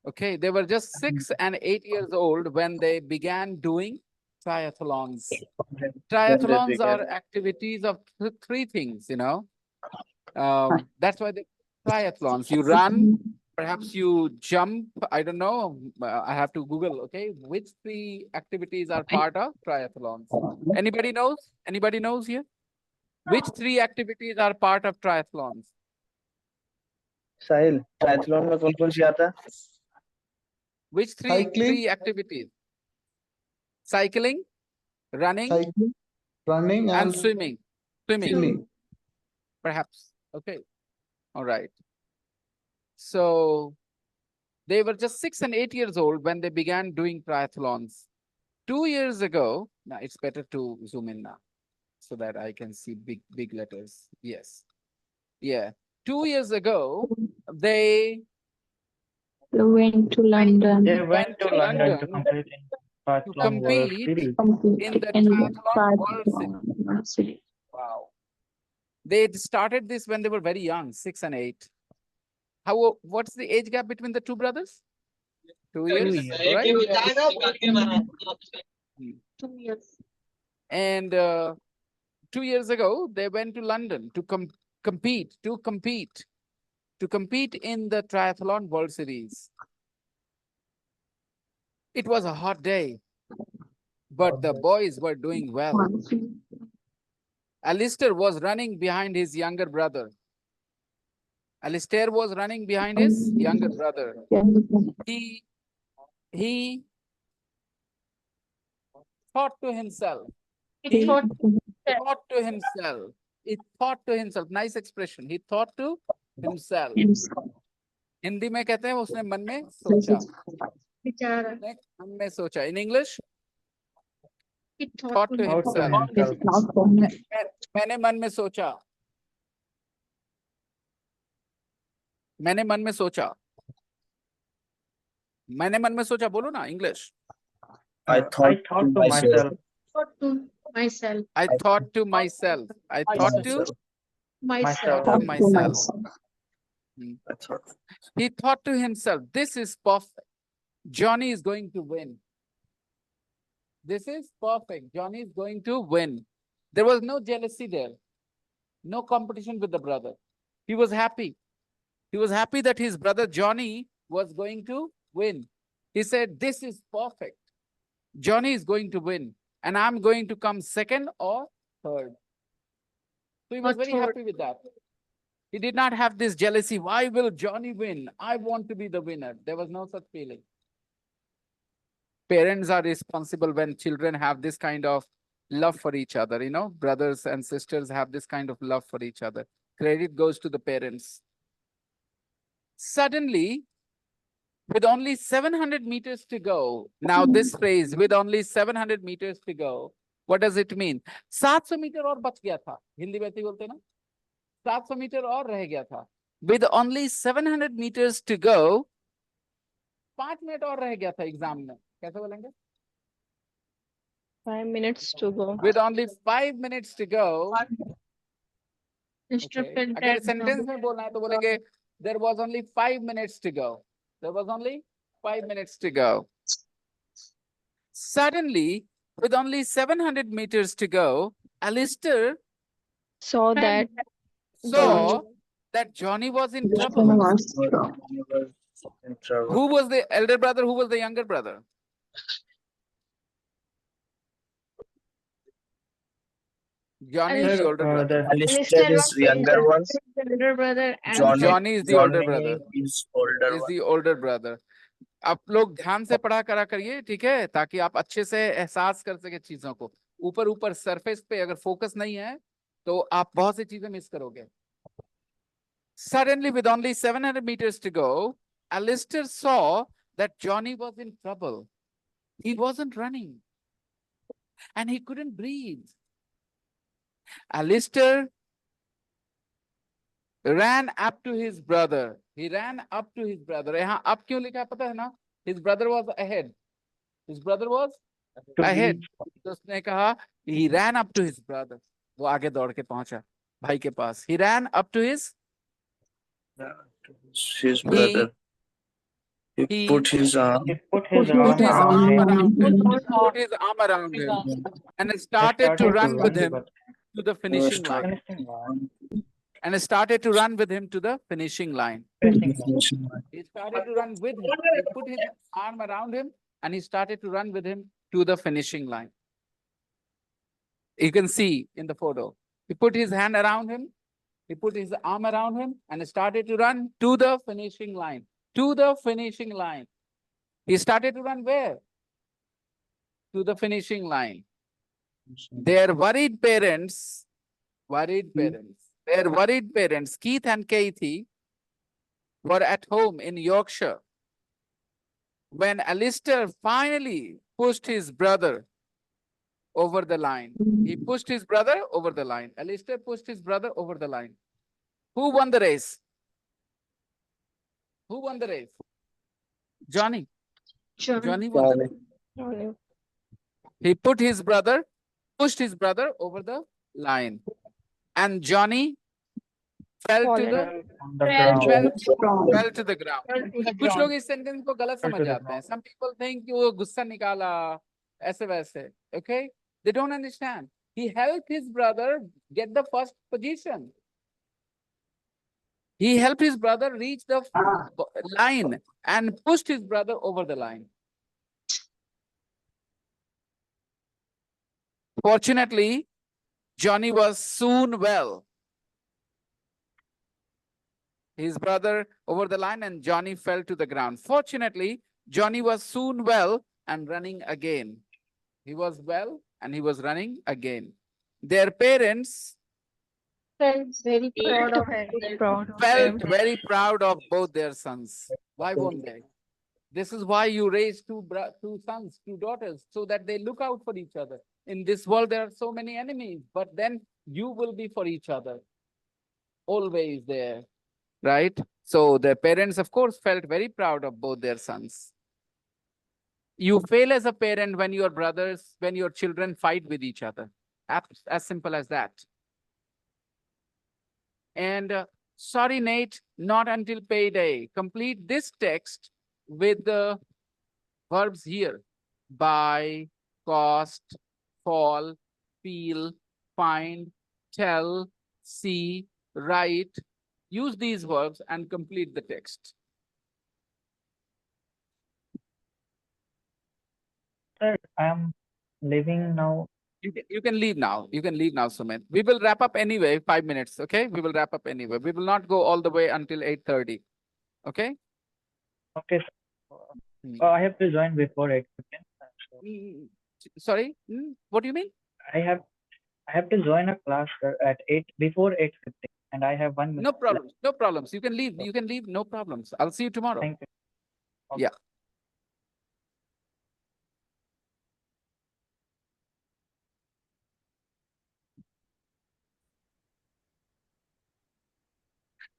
Okay, they were just 6 and 8 years old when they began doing triathlons. Triathlons are activities of three things, you know. That's why they triathlons. You run, perhaps you jump. I don't know. I have to Google. Okay, which three activities are part of triathlons? Anybody knows? Anybody knows here? Which three activities are part of triathlons? Sahil triathlon में कौन कौन सी आता है? Which Cycling. three activities? Cycling, running, Cycling, running, and and swimming. swimming. Perhaps. Okay. All right. So they were just 6 and 8 years old when they began doing triathlons. 2 years ago, now it's better to zoom in now so that I can see big letters. Yes. Yeah. 2 years ago, they They went to London. They went to London to compete in Triathlon World compete Series. in the triathlon world series. World Series. Wow. They started this when they were very young, 6 and 8. What's the age gap between the two brothers? 2 years, right? 2 years. And 2 years ago, they went to London to compete in the triathlon world series. It was a hot day, but the boys were doing well. Alistair was running behind his younger brother. Alistair was running behind his younger brother. He thought to himself. He thought Thought to himself. He thought to himself. Nice expression. He thought to himself. Hindi में कहते हैं उसने मन में सोचा. विचारा. उसने मन में सोचा. In English, He thought to Thought to himself. himself. मैंने मन में सोचा. मैंने मन में सोचा. मैंने मन में सोचा बोलो ना English. I thought to myself. Thought to myself. I thought to myself. I thought to Myself. to myself. I thought. He thought to himself, this is perfect. Johnny is going to win. This is perfect. Johnny is going to win. There was no jealousy there. No competition with the brother. He was happy. He was happy that his brother Johnny was going to win. He said, this is perfect. Johnny is going to win. And I'm going to come second or third. So he was very happy with that. He did not have this jealousy. Why will Johnny win? I want to be the winner. There was no such feeling. Parents are responsible when children have this kind of love for each other. You know, brothers and sisters have this kind of love for each other. Credit goes to the parents. Suddenly, with only 700 meters to go, now this phrase, with only 700 meters to go, what does it mean? 700 metre और बच गया था. हिंदी में ऐसे ही बोलते हैं ना? 700 metre और रह गया था. With only 700 meters to go, 5 minute और रह गया था एग्जाम में. कैसे बोलेंगे? 5 minutes to go. With only 5 minutes to go. Mr. Okay. अगर सेंटेंस में बोलना है तो बोलेंगे there was only 5 minutes to go. There was only 5 minutes to go. Suddenly, with only 700 meters to go, Alistair saw that saw that Johnny was in trouble. In trouble. Who was the elder brother? Who was the younger brother? Johnny is the older brother. Alistair is younger one. elder brother and Johnny is the older brother. Is older Is one. the older brother. आप लोग ध्यान से पढ़ा करा करिए, ठीक है, ताकि आप अच्छे से एहसास कर सके चीजों को. ऊपर ऊपर सरफेस पे अगर फोकस नहीं है तो आप बहुत सी चीजें मिस करोगे. Suddenly, with only 700 meters to go, Alistair saw that Johnny was in trouble. He wasn't running and he couldn't breathe. Alistair ran up to his brother. He ran up to his brother. यहाँ up क्यों लिखा है पता है ना? His brother was ahead. His brother was ahead. तो उसने कहा he ran up to his brother. वो आगे दौड़ के पहुंचा भाई के पास. He ran up to his brother. He put his arm. He put his arm around him and started to run with him to the finishing line. And started to run with him to the finishing line. He started to run with him. He put his arm around him and he started to run with him to the finishing line. You can see in the photo. He put his hand around him. He put his arm around him and started to run to the finishing line. To the finishing line. He started to run where? To the finishing line. Their worried parents, Keith and Kathy, were at home in Yorkshire when Alistair finally pushed his brother over the line. He pushed his brother over the line. Alistair pushed his brother over the line. Who won the race? Who won the race? Johnny. Johnny won the race. He pushed his brother over the line. And Johnny fell to the ground. कुछ लोग इस sentence को गलत समझ जाते हैं. Some people think कि वो गुस्सा निकाला ऐसे वैसे. Okay? They don't understand. He helped his brother get the first position. He helped his brother reach the line and pushed his brother over the line. Fortunately, Johnny was soon well. His brother over the line and Johnny fell to the ground. Fortunately, Johnny was soon well and running again. He was well and he was running again. Their parents felt very proud of both their sons. Why won't they? This is why you raise two sons, two daughters, so that they look out for each other. In this world, there are so many enemies, but then you will be for each other. Always there, right? So their parents, of course, felt very proud of both their sons. You fail as a parent when your children fight with each other. As simple as that. And sorry, Nate, not until payday. Complete this text with the verbs here. Buy, cost, fall, feel, find, tell, see, write. Use these verbs and complete the text. Sir, I am leaving now. You can leave now. You can leave now, Sumit. We will wrap up anyway, 5 minutes, okay? We will wrap up anyway. We will not go all the way until 8:30, okay? Okay, sir. Hmm. I have to join before 8:15. So Sorry? What do you mean? I have to join a class, sir, at 8 before 8:15, and I have 1 minute No left. problems. No problems. You can leave. You can leave. No problems. I'll see you tomorrow. Thank you. Okay. Yeah.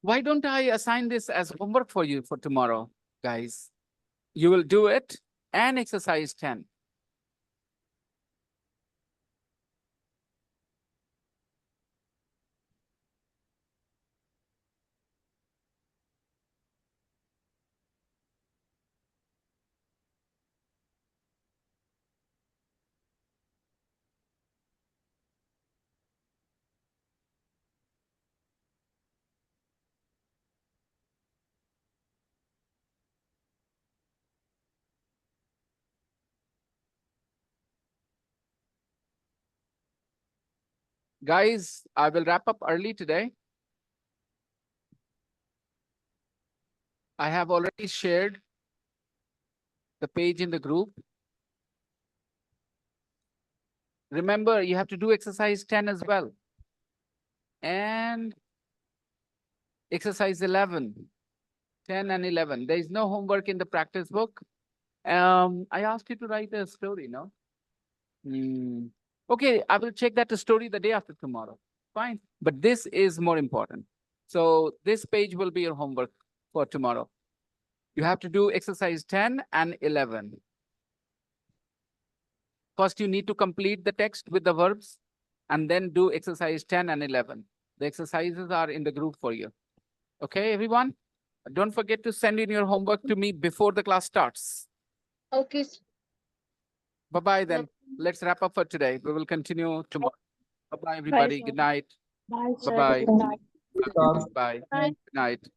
Why don't I assign this as homework for you for tomorrow, guys? You will do it and exercise 10. Guys, I will wrap up early today. I have already shared the page in the group. Remember, you have to do exercise 10 as well. And exercise 11, 10 and 11. There is no homework in the practice book. I asked you to write a story, no? Okay, I will check that story the day after tomorrow. Fine. But this is more important. So this page will be your homework for tomorrow. You have to do exercise 10 and 11. First, you need to complete the text with the verbs and then do exercise 10 and 11. The exercises are in the group for you. Okay, everyone? Don't forget to send in your homework to me before the class starts. Okay. Bye-bye then. Let's wrap up for today. We will continue tomorrow. Bye-bye, Bye, everybody. sir. Good night. Bye, sir. Bye-bye. Good night. Bye. Bye. Good night.